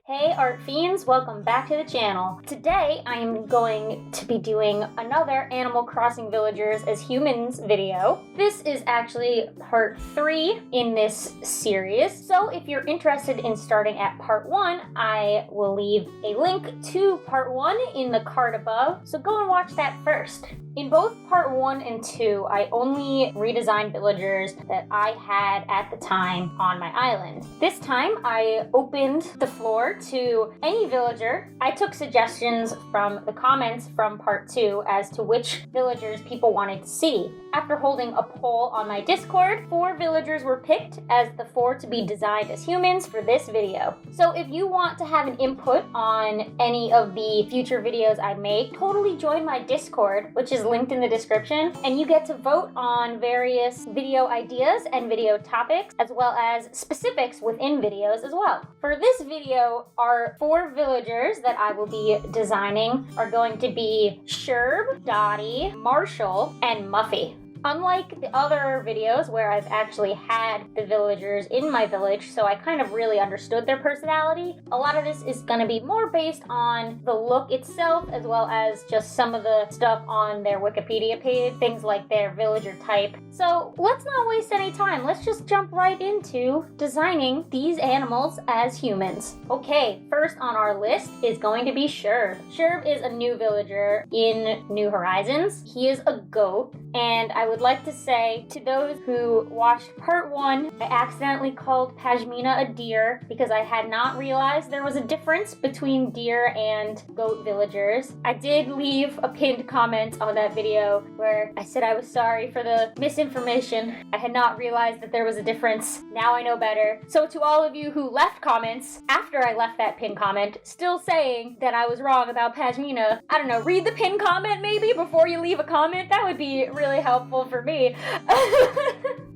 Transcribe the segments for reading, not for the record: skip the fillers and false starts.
Hey Art Fiends, welcome back to the channel. Today I am going to be doing another Animal Crossing Villagers as Humans video. This is actually part 3 in this series, so if you're interested in starting at part 1, I will leave a link to part 1 in the card above, so go and watch that first. In both part 1 and 2, I only redesigned villagers that I had at the time on my island. This time I opened the floor to any villager. I took suggestions from the comments from part 2 as to which villagers people wanted to see. After holding a poll on my Discord, 4 villagers were picked as the 4 to be designed as humans for this video. So if you want to have an input on any of the future videos I make, totally join my Discord, which is linked in the description, and you get to vote on various video ideas and video topics, as well as specifics within videos as well. For this video, our 4 villagers that I will be designing are going to be Sherb, Dottie, Marshall, and Muffy. Unlike the other videos where I've actually had the villagers in my village, so I kind of really understood their personality, a lot of this is going to be more based on the look itself, as well as just some of the stuff on their Wikipedia page, things like their villager type. So let's not waste any time. Let's just jump right into designing these animals as humans. Okay, first on our list is going to be Sherb. Sherb is a new villager in New Horizons. He is a goat, and I would like to say to those who watched part 1, I accidentally called Pashmina a deer because I had not realized there was a difference between deer and goat villagers. I did leave a pinned comment on that video where I said I was sorry for the misinformation. I had not realized that there was a difference. Now I know better. So to all of you who left comments after I left that pinned comment, still saying that I was wrong about Pashmina, I don't know, read the pinned comment maybe before you leave a comment. That would be really helpful for me.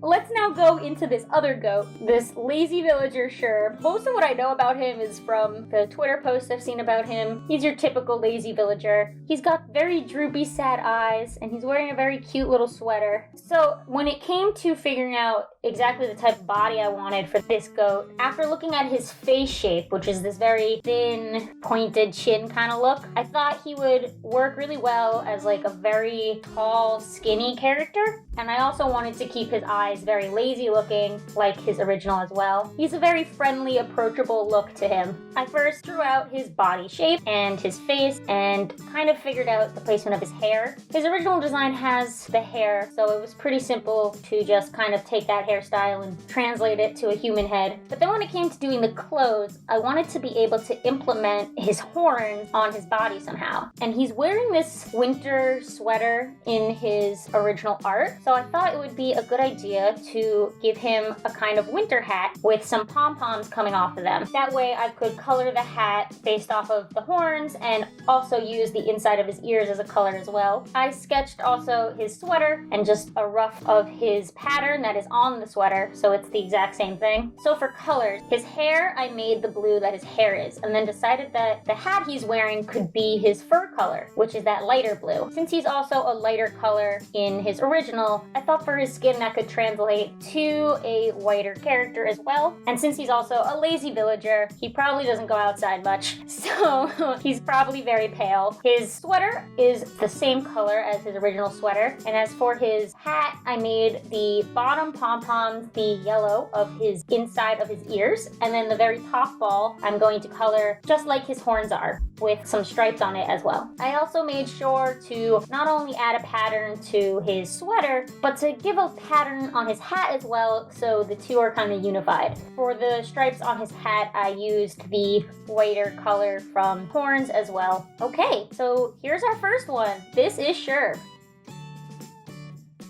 Let's now go into this other goat, this lazy villager Sherb. Most of what I know about him is from the Twitter posts I've seen about him. He's your typical lazy villager. He's got very droopy, sad eyes, and he's wearing a very cute little sweater. So when it came to figuring out exactly the type of body I wanted for this goat, after looking at his face shape, which is this very thin, pointed chin kind of look, I thought he would work really well as like a very tall, skinny character. And I also wanted to keep his eyes very lazy looking, like his original as well. He's a very friendly, approachable look to him. I first drew out his body shape and his face and kind of figured out the placement of his hair. His original design has the hair, so it was pretty simple to just kind of take that hairstyle and translate it to a human head. But then when it came to doing the clothes, I wanted to be able to implement his horns on his body somehow. And he's wearing this winter sweater in his original art, so I thought it would be a good idea to give him a kind of winter hat with some pom-poms coming off of them. That way I could color the hat based off of the horns and also use the inside of his ears as a color as well. I sketched also his sweater and just a rough of his pattern that is on the sweater, so it's the exact same thing. So for colors, his hair, I made the blue that his hair is, and then decided that the hat he's wearing could be his fur color, which is that lighter blue. Since he's also a lighter color in his original, I thought for his skin that could translate to a whiter character as well. And since he's also a lazy villager, he probably doesn't go outside much, so he's probably very pale. His sweater is the same color as his original sweater, and as for his hat, I made the bottom pom-poms the yellow of his inside of his ears, and then the very top ball I'm going to color just like his horns are, with some stripes on it as well. I also made sure to not only add a pattern to his sweater, but to give a pattern on his hat as well, so the two are kind of unified. For the stripes on his hat, I used the whiter color from horns as well. Okay, so here's our first one. This is Sherb.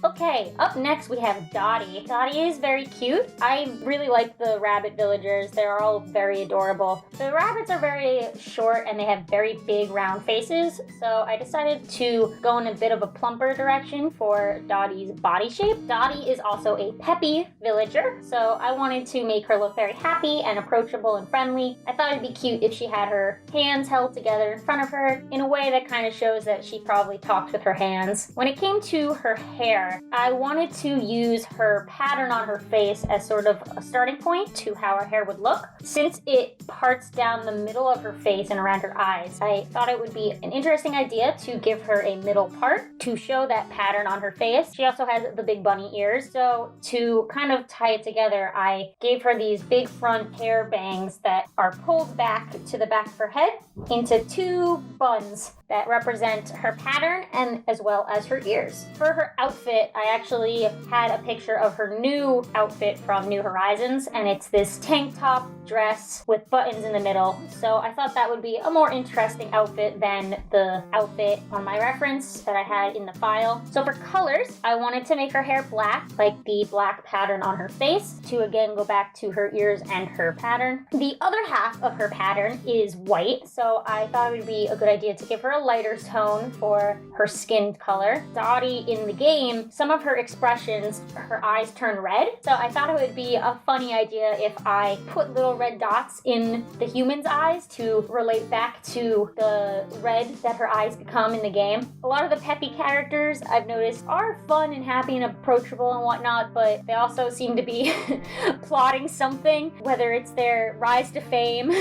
Okay, up next we have Dottie. Dottie is very cute. I really like the rabbit villagers. They're all very adorable. The rabbits are very short and they have very big round faces, so I decided to go in a bit of a plumper direction for Dottie's body shape. Dottie is also a peppy villager, so I wanted to make her look very happy and approachable and friendly. I thought it'd be cute if she had her hands held together in front of her in a way that kind of shows that she probably talked with her hands. When it came to her hair, color. I wanted to use her pattern on her face as sort of a starting point to how her hair would look. Since it parts down the middle of her face and around her eyes, I thought it would be an interesting idea to give her a middle part to show that pattern on her face. She also has the big bunny ears, so to kind of tie it together, I gave her these big front hair bangs that are pulled back to the back of her head into two buns that represent her pattern and as well as her ears. For her outfit, I actually had a picture of her new outfit from New Horizons, and it's this tank top dress with buttons in the middle. So I thought that would be a more interesting outfit than the outfit on my reference that I had in the file. So for colors, I wanted to make her hair black, like the black pattern on her face, to again go back to her ears and her pattern. The other half of her pattern is white, so I thought it would be a good idea to give her a lighter tone for her skin color. Dottie in the game, some of her expressions, her eyes turn red, so I thought it would be a funny idea if I put little red dots in the human's eyes to relate back to the red that her eyes become in the game. A lot of the peppy characters I've noticed are fun and happy and approachable and whatnot, but they also seem to be plotting something, whether it's their rise to fame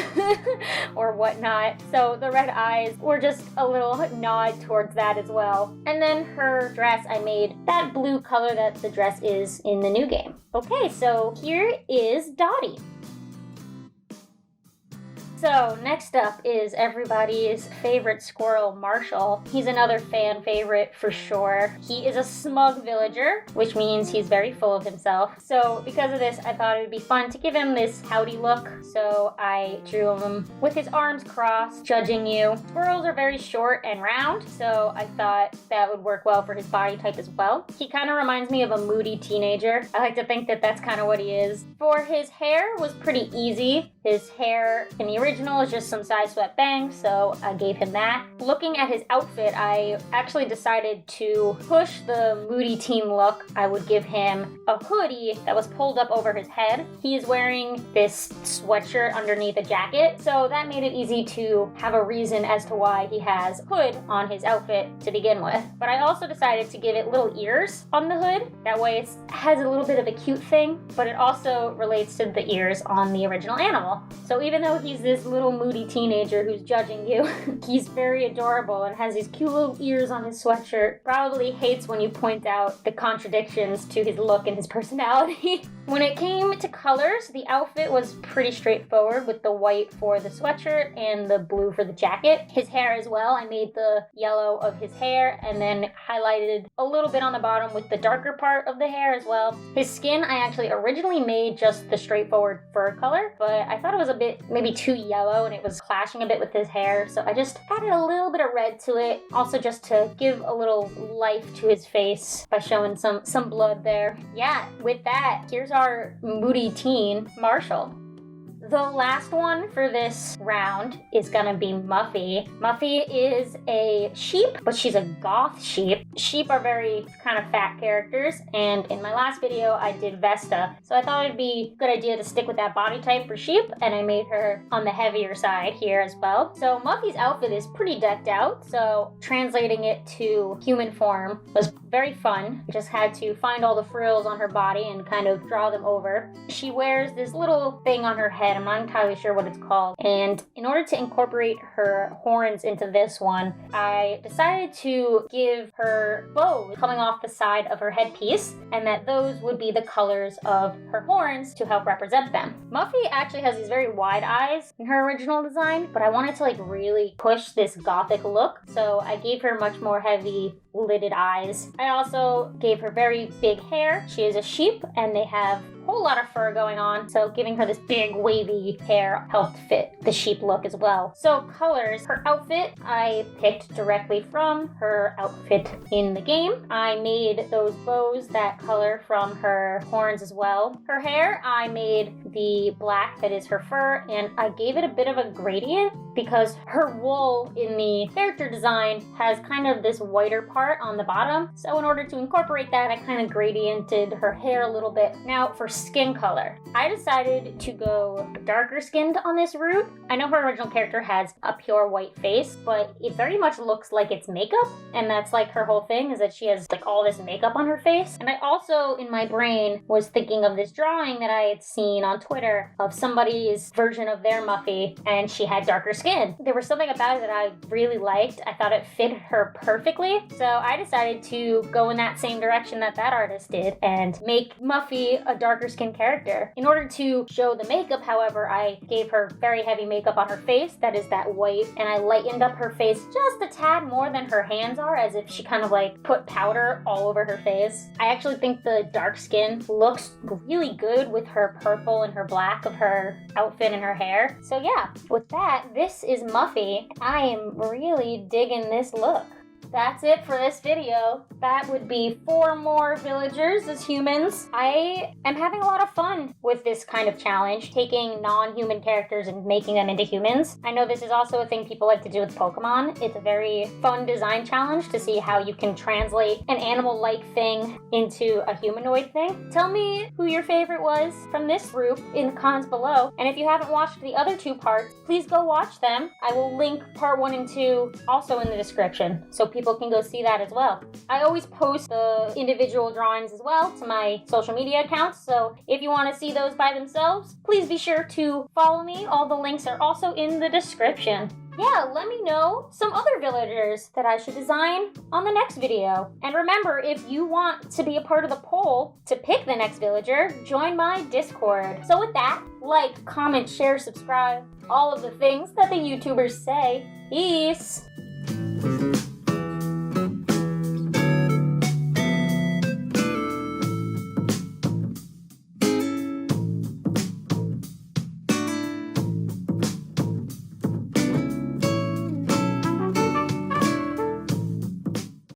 or whatnot. So the red eyes were just a little nod towards that as well. And then her dress, I made that blue color that the dress is in the new game. Okay, so here is Dottie. So next up is everybody's favorite squirrel, Marshall. He's another fan favorite for sure. He is a smug villager, which means he's very full of himself. So because of this, I thought it would be fun to give him this howdy look. So I drew him with his arms crossed, judging you. Squirrels are very short and round, so I thought that would work well for his body type as well. He kind of reminds me of a moody teenager. I like to think that that's kind of what he is. For his hair was pretty easy. His hair in the original is just some side swept bangs, so I gave him that. Looking at his outfit, I actually decided to push the moody teen look. I would give him a hoodie that was pulled up over his head. He is wearing this sweatshirt underneath a jacket, so that made it easy to have a reason as to why he has a hood on his outfit to begin with. But I also decided to give it little ears on the hood. That way it has a little bit of a cute thing, but it also relates to the ears on the original animal. So even though he's this little moody teenager who's judging you, he's very adorable and has these cute little ears on his sweatshirt. Probably hates when you point out the contradictions to his look and his personality. When it came to colors, the outfit was pretty straightforward with the white for the sweatshirt and the blue for the jacket. His hair as well, I made the yellow of his hair and then highlighted a little bit on the bottom with the darker part of the hair as well. His skin, I actually originally made just the straightforward fur color, but I thought it was a bit maybe too yellow and it was clashing a bit with his hair, so I just added a little bit of red to it, also just to give a little life to his face by showing some blood there. Yeah, with that, here's our moody teen, Marshall. The last one for this round is gonna be Muffy. Muffy is a sheep, but she's a goth sheep. Sheep are very kind of fat characters, and in my last video I did Vesta, so I thought it'd be a good idea to stick with that body type for sheep, and I made her on the heavier side here as well. So Muffy's outfit is pretty decked out, so translating it to human form was very fun. I just had to find all the frills on her body and kind of draw them over. She wears this little thing on her head. I'm not entirely sure what it's called. And in order to incorporate her horns into this one, I decided to give her bows coming off the side of her headpiece, and that those would be the colors of her horns to help represent them. Muffy actually has these very wide eyes in her original design, but I wanted to really push this gothic look, so I gave her much more heavy lidded eyes. I also gave her very big hair. She is a sheep and they have a whole lot of fur going on, so giving her this big wavy hair helped fit the sheep look as well. So colors, her outfit I picked directly from her outfit in the game. I made those bows that color from her horns as well. Her hair, I made the black that is her fur, and I gave it a bit of a gradient because her wool in the character design has kind of this whiter part part on the bottom. So in order to incorporate that, I kind of gradiented her hair a little bit. Now for skin color, I decided to go darker skinned on this route. I know her original character has a pure white face, but it very much looks like it's makeup. And that's like her whole thing, is that she has like all this makeup on her face. And I also, in my brain, was thinking of this drawing that I had seen on Twitter of somebody's version of their Muffy, and she had darker skin. There was something about it that I really liked. I thought it fit her perfectly. So I decided to go in that same direction that artist did and make Muffy a darker skinned character. In order to show the makeup, however, I gave her very heavy makeup on her face, that is that white, and I lightened up her face just a tad more than her hands are, as if she kind of like put powder all over her face. I actually think the dark skin looks really good with her purple and her black of her outfit and her hair. So yeah, with that, this is Muffy. I am really digging this look. That's it for this video. That would be 4 more villagers as humans. I am having a lot of fun with this kind of challenge, taking non-human characters and making them into humans. I know this is also a thing people like to do with Pokemon. It's a very fun design challenge to see how you can translate an animal-like thing into a humanoid thing. Tell me who your favorite was from this group in the comments below. And if you haven't watched the other 2 parts, please go watch them. I will link part 1 and 2 also in the description, so people can go see that as well. I always post the individual drawings as well to my social media accounts, so if you want to see those by themselves, please be sure to follow me. All the links are also in the description. Yeah, let me know some other villagers that I should design on the next video. And remember, if you want to be a part of the poll to pick the next villager, join my Discord. So with that, like, comment, share, subscribe, all of the things that the YouTubers say. Peace!